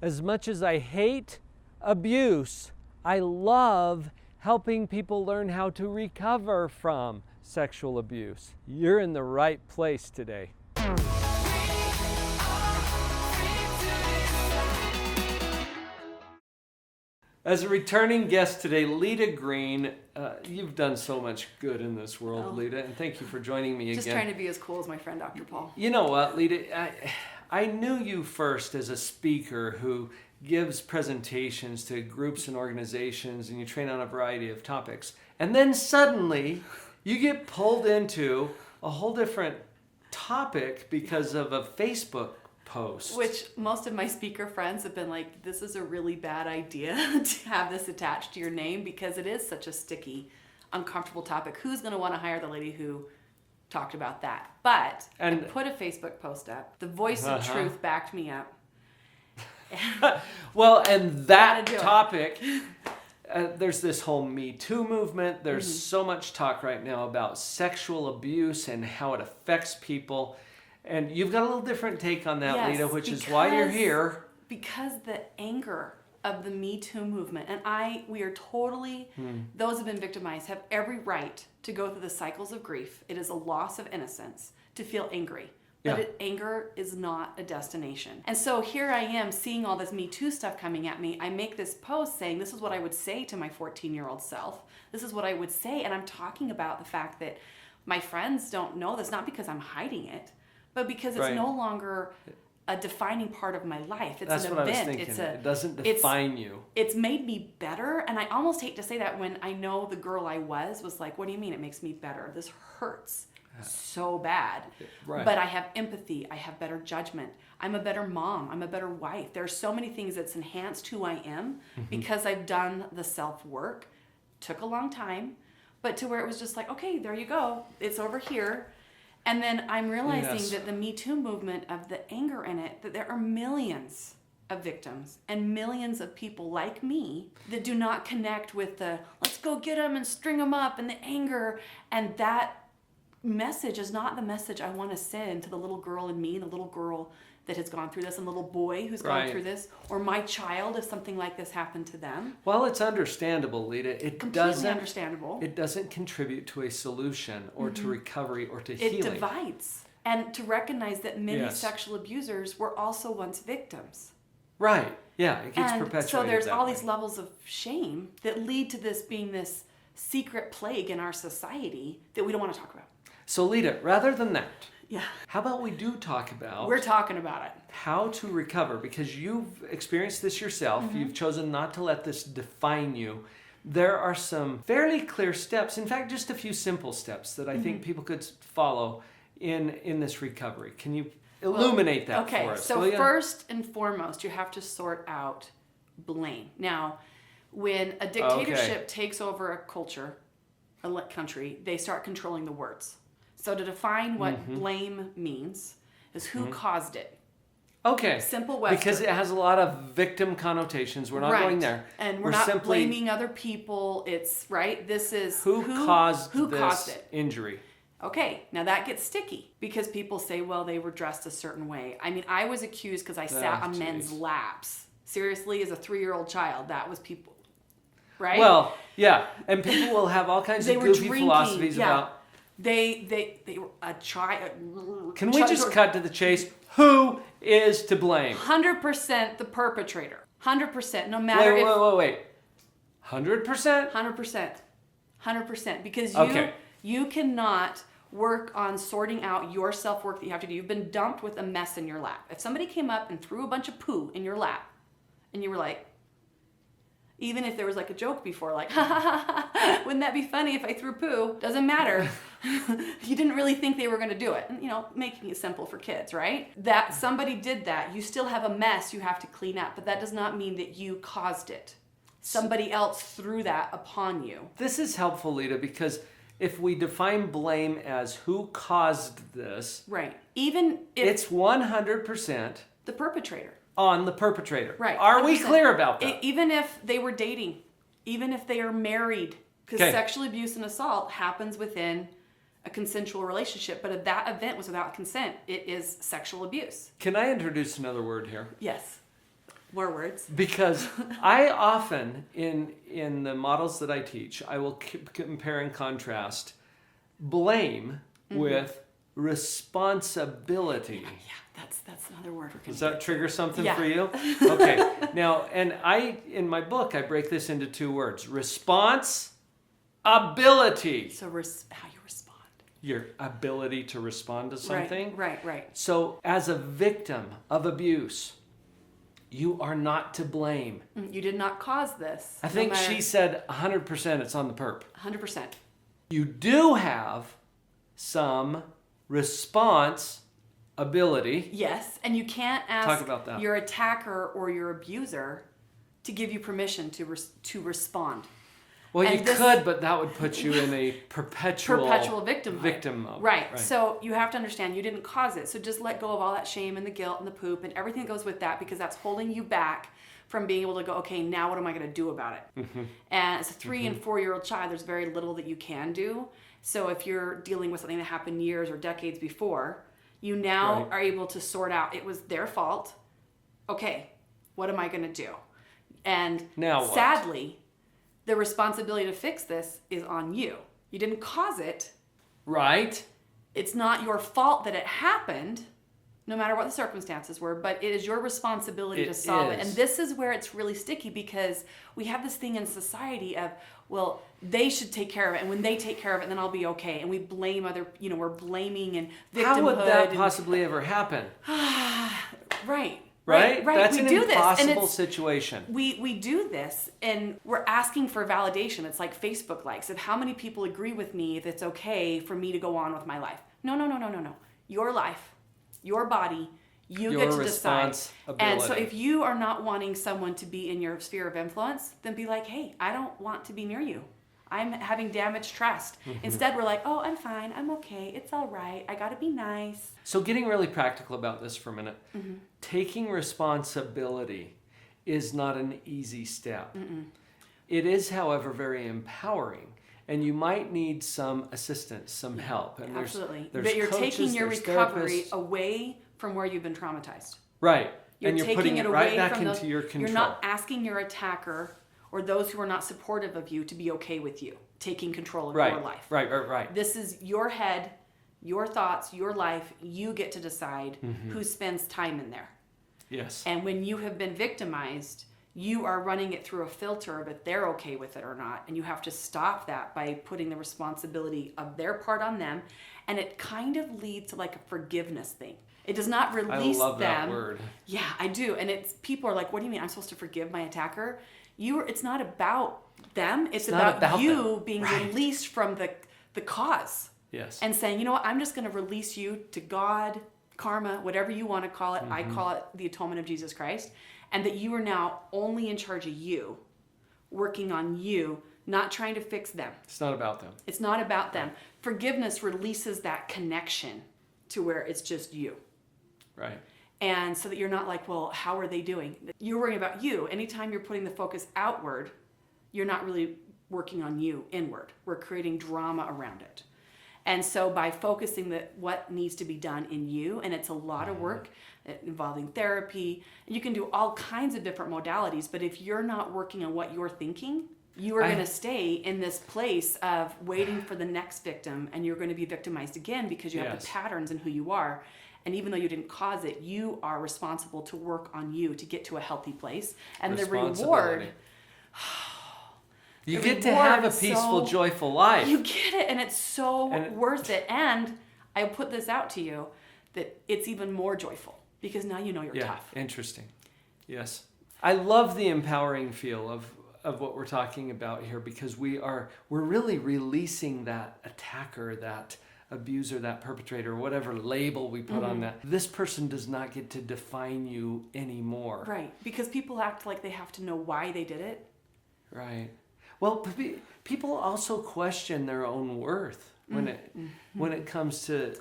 As much as I hate abuse, I love helping people learn how to recover from sexual abuse. You're in the right place today. As a returning guest today, Leta Greene. You've done so much good in this world, Leta, and thank you for joining me again. Just trying to be as cool as my friend Dr. Paul. You know what, Leta? I knew you first as a speaker who gives presentations to groups and organizations, and you train on a variety of topics. And then suddenly, you get pulled into a whole different topic because of a Facebook post. Which most of my speaker friends have been like, this is a really bad idea to have this attached to your name because it is such a sticky, uncomfortable topic. Who's going to want to hire the lady who talked about that? But I put a Facebook post up. The voice of truth backed me up. Well, and that topic, there's this whole Me Too movement. There's so much talk right now about sexual abuse and how it affects people. And you've got a little different take on that, Leta, which is why you're here. Because the anger of the Me Too movement, and we are totally, those who have been victimized have every right to go through the cycles of grief. It is a loss of innocence to feel angry. But anger is not a destination. And so here I am seeing all this Me Too stuff coming at me. I make this post saying, this is what I would say to my 14-year-old self. This is what I would say. And I'm talking about the fact that my friends don't know this, not because I'm hiding it, but because it's no longer a defining part of my life. It's an event. That's what I was thinking. It doesn't define you. It's made me better. And I almost hate to say that when I know the girl I was like, what do you mean it makes me better? This hurts so bad. But I have empathy. I have better judgment. I'm a better mom. I'm a better wife. There are so many things that's enhanced who I am because I've done the self-work. Took a long time, but to where it was just like, okay, there you go. It's over here. And then I'm realizing that the Me Too movement, of the anger in it, that there are millions of victims and millions of people like me that do not connect with the let's go get them and string them up and the anger. And that message is not the message I want to send to the little girl in me, the little girl that has gone through this, and the little boy who's gone through this, or my child if something like this happened to them. Well, it's understandable, Leta. Completely understandable. It doesn't contribute to a solution or to recovery or to healing. It divides. And to recognize that many sexual abusers were also once victims. Right. Yeah, it gets perpetuated. So there's all these levels of shame that lead to this being this secret plague in our society that we don't want to talk about. So Leta, rather than that, how about we do talk about... We're talking about it. How to recover, because you've experienced this yourself. You've chosen not to let this define you. There are some fairly clear steps, in fact, just a few simple steps that I think people could follow in this recovery. Can you illuminate that for us? Okay, so first and foremost, you have to sort out blame. Now, when a dictatorship takes over a culture, a country, they start controlling the words. So to define what blame means is who caused it. Okay. Simple Western. Because it has a lot of victim connotations. We're not going there. And we're not simply blaming other people. It's, this is who caused it. Injury. Okay, now that gets sticky because people say, well, they were dressed a certain way. I mean, I was accused because I sat on men's laps. Seriously, as a 3-year-old child, that was people, right? Well, yeah, and people will have all kinds of goofy philosophies about... They were a child. Can we just cut to the chase? Who is to blame? 100% the perpetrator. 100%, no matter Wait. 100%? 100%. Because you cannot work on sorting out your self-work that you have to do. You've been dumped with a mess in your lap. If somebody came up and threw a bunch of poo in your lap, and you were like, even if there was like a joke before, like, ha ha ha ha, wouldn't that be funny if I threw poo? Doesn't matter. You didn't really think they were going to do it. And, making it simple for kids, right? That somebody did that. You still have a mess you have to clean up, but that does not mean that you caused it. Somebody else threw that upon you. This is helpful, Leta, because if we define blame as who caused this, even if it's 100% the perpetrator. On the perpetrator. Right. Are we clear about that? Even if they were dating, even if they are married, because sexual abuse and assault happens within a consensual relationship, but if that event was without consent, it is sexual abuse. Can I introduce another word here? Yes. More words. Because I often, in the models that I teach, I will compare and contrast blame with responsibility. Yeah, that's another word. Does that trigger something Yeah. for you? Okay. Now, and in my book, I break this into two words: responsibility. So how you respond. Your ability to respond to something. Right. So, as a victim of abuse, you are not to blame. You did not cause this. I think she said 100% it's on the perp. 100%. You do have some responsibility. Yes, and you can't ask Talk about that. your attacker or your abuser to give you permission to respond. Well, And you this- could, but that would put you in a perpetual victim mode. Right. So you have to understand you didn't cause it. So just let go of all that shame and the guilt and the poop and everything that goes with that, because that's holding you back from being able to go, okay, now what am I going to do about it? And as a 3 and 4-year-old child, there's very little that you can do. So if you're dealing with something that happened years or decades before, you now are able to sort out, it was their fault. Okay, what am I going to do? And now what? Sadly, the responsibility to fix this is on you. You didn't cause it. Right. It's not your fault that it happened, no matter what the circumstances were, but it is your responsibility to solve it. And this is where it's really sticky, because we have this thing in society of, well, they should take care of it, and when they take care of it, then I'll be okay. And we blame other, we're blaming and victimhood. How would that possibly ever happen? Right. That's we an do impossible this, situation. We do this, and we're asking for validation. It's like Facebook likes of how many people agree with me that it's okay for me to go on with my life. No. Your life, your body, you get to decide. And so if you are not wanting someone to be in your sphere of influence, then be like, hey, I don't want to be near you. I'm having damaged trust. Instead, we're like, oh, I'm fine. I'm okay. It's all right. I got to be nice. So getting really practical about this for a minute. Taking responsibility is not an easy step. It is, however, very empowering. And you might need some assistance, some help. And Absolutely. There's but you're coaches, taking your there's recovery therapists. Away from where you've been traumatized. Right. You're and you're taking putting it it right away back from into your control. You're not asking your attacker or those who are not supportive of you to be okay with you taking control of your life. Right. This is your head, your thoughts, your life. You get to decide who spends time in there. Yes. And when you have been victimized, you are running it through a filter of if they're okay with it or not. And you have to stop that by putting the responsibility of their part on them. And it kind of leads to like a forgiveness thing. It does not release them. I love that word. Yeah, I do. And people are like, what do you mean I'm supposed to forgive my attacker? It's not about them. It's about you being released from the cause. Yes. And saying, you know what, I'm just going to release you to God, karma, whatever you want to call it. I call it the atonement of Jesus Christ. And that you are now only in charge of you, working on you, not trying to fix them. It's not about them. It's not about them. Forgiveness releases that connection to where it's just you. Right. And so that you're not like, well, how are they doing? You're worrying about you. Anytime you're putting the focus outward, you're not really working on you inward. We're creating drama around it. And so by focusing what needs to be done in you, and it's a lot of work involving therapy, and you can do all kinds of different modalities, but if you're not working on what you're thinking, you are going to stay in this place of waiting for the next victim, and you're going to be victimized again because you have the patterns in who you are. And even though you didn't cause it, you are responsible to work on you to get to a healthy place. And the reward... You get to have a peaceful, joyful life. You get it, and it's so worth it. And I put this out to you, that it's even more joyful because now you know you're tough. Interesting. Yes. I love the empowering feel of what we're talking about here, because we're really releasing that attacker, that abuser, that perpetrator, whatever label we put on that. This person does not get to define you anymore. Right, because people act like they have to know why they did it. Right. Well, people also question their own worth when it comes to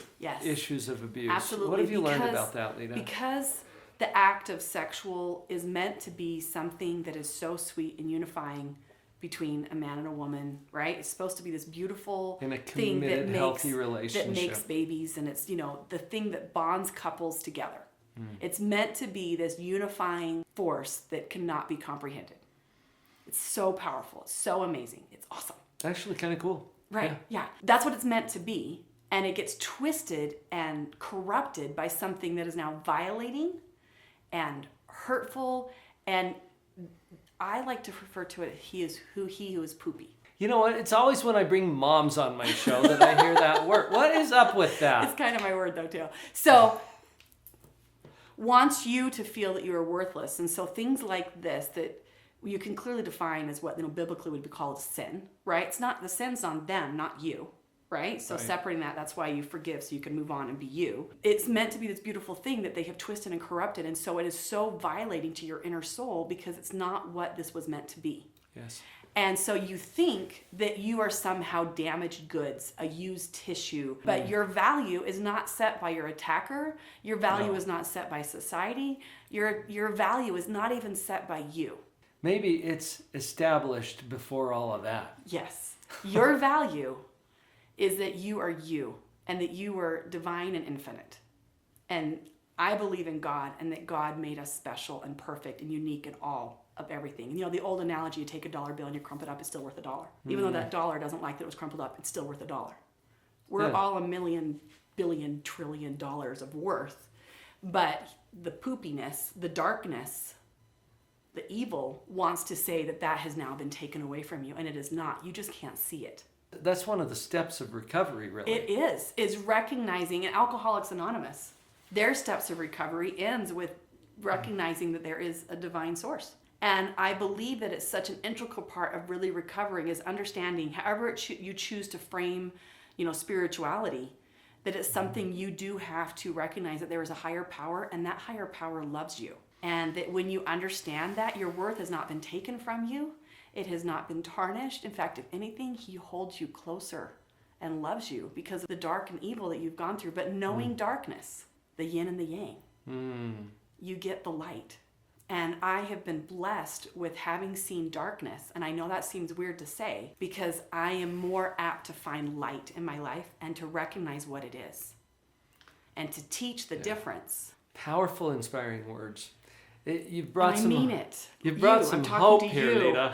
issues of abuse. Absolutely. What have you learned about that, Leta? Because the act of sexual is meant to be something that is so sweet and unifying between a man and a woman, right? It's supposed to be this beautiful in a thing committed, that healthy relationship that makes babies, and it's the thing that bonds couples together. It's meant to be this unifying force that cannot be comprehended. It's so powerful. It's so amazing. It's awesome. Actually kind of cool. Right. Yeah. That's what it's meant to be. And it gets twisted and corrupted by something that is now violating and hurtful. And I like to refer to it, he who is poopy. You know what? It's always when I bring moms on my show that I hear that word. What is up with that? It's kind of my word though too. So wants you to feel that you are worthless. And so things like this that you can clearly define as what biblically would be called sin, right? It's not, the sin's on them, not you, right? So separating that's why you forgive, so you can move on and be you. It's meant to be this beautiful thing that they have twisted and corrupted, and so it is so violating to your inner soul because it's not what this was meant to be. Yes. And so you think that you are somehow damaged goods, a used tissue, but your value is not set by your attacker. Your value is not set by society. Your value is not even set by you. Maybe it's established before all of that. Yes. Your value is that you are you and that you are divine and infinite. And I believe in God and that God made us special and perfect and unique in all of everything. You know, the old analogy, you take a dollar bill and you crumple it up, it's still worth $1. Even though that dollar doesn't like that it was crumpled up, it's still worth $1. We're all $1 million, billion, trillion dollars of worth. But the poopiness, the darkness, the evil wants to say that that has now been taken away from you, and it is not. You just can't see it. That's one of the steps of recovery, really. It is recognizing, and Alcoholics Anonymous, their steps of recovery ends with recognizing that there is a divine source. And I believe that it's such an integral part of really recovering is understanding, however you choose to frame, spirituality, that it's something you do have to recognize that there is a higher power, and that higher power loves you. And that when you understand that, your worth has not been taken from you, it has not been tarnished. In fact, if anything, he holds you closer and loves you because of the dark and evil that you've gone through. But knowing darkness, the yin and the yang, you get the light. And I have been blessed with having seen darkness. And I know that seems weird to say because I am more apt to find light in my life and to recognize what it is and to teach the difference. Powerful, inspiring words. You've brought some. I mean it. You've brought some hope here, Leta.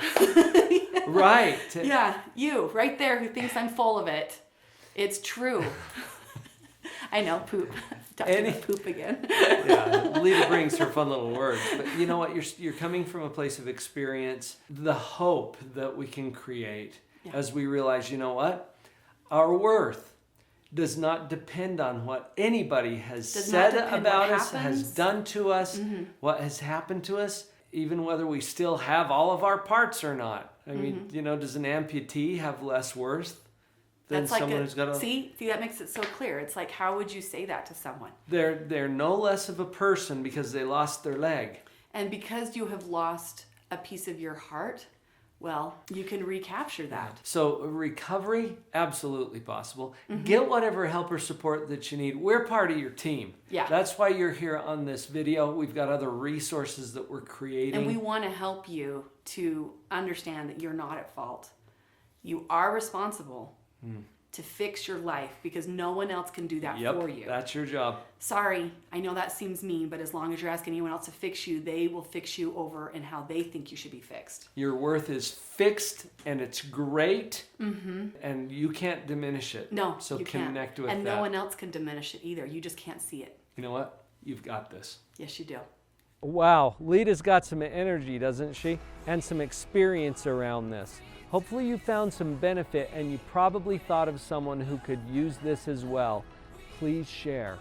Right. Yeah, you right there who thinks I'm full of it. It's true. I know, poop. Talking about poop again. Yeah, Leta brings her fun little words, but you know what? You're coming from a place of experience. The hope that we can create as we realize, you know what? Our worth does not depend on what anybody has said about us, has done to us, what has happened to us, even whether we still have all of our parts or not. I mean, does an amputee have less worth than someone who's got a... See, that makes it so clear. It's like, how would you say that to someone? They're no less of a person because they lost their leg. And because you have lost a piece of your heart, well, you can recapture that. So recovery, absolutely possible. Get whatever help or support that you need. We're part of your team. Yeah. That's why you're here on this video. We've got other resources that we're creating. And we want to help you to understand that you're not at fault. You are responsible to fix your life because no one else can do that for you. That's your job. Sorry, I know that seems mean, but as long as you're asking anyone else to fix you, they will fix you over in how they think you should be fixed. Your worth is fixed and it's great, and you can't diminish it. No, so you can't. Connect with and that. No one else can diminish it either. You just can't see it. You know what? You've got this. Yes, you do. Wow, Leta's got some energy, doesn't she? And some experience around this. Hopefully you found some benefit and you probably thought of someone who could use this as well. Please share.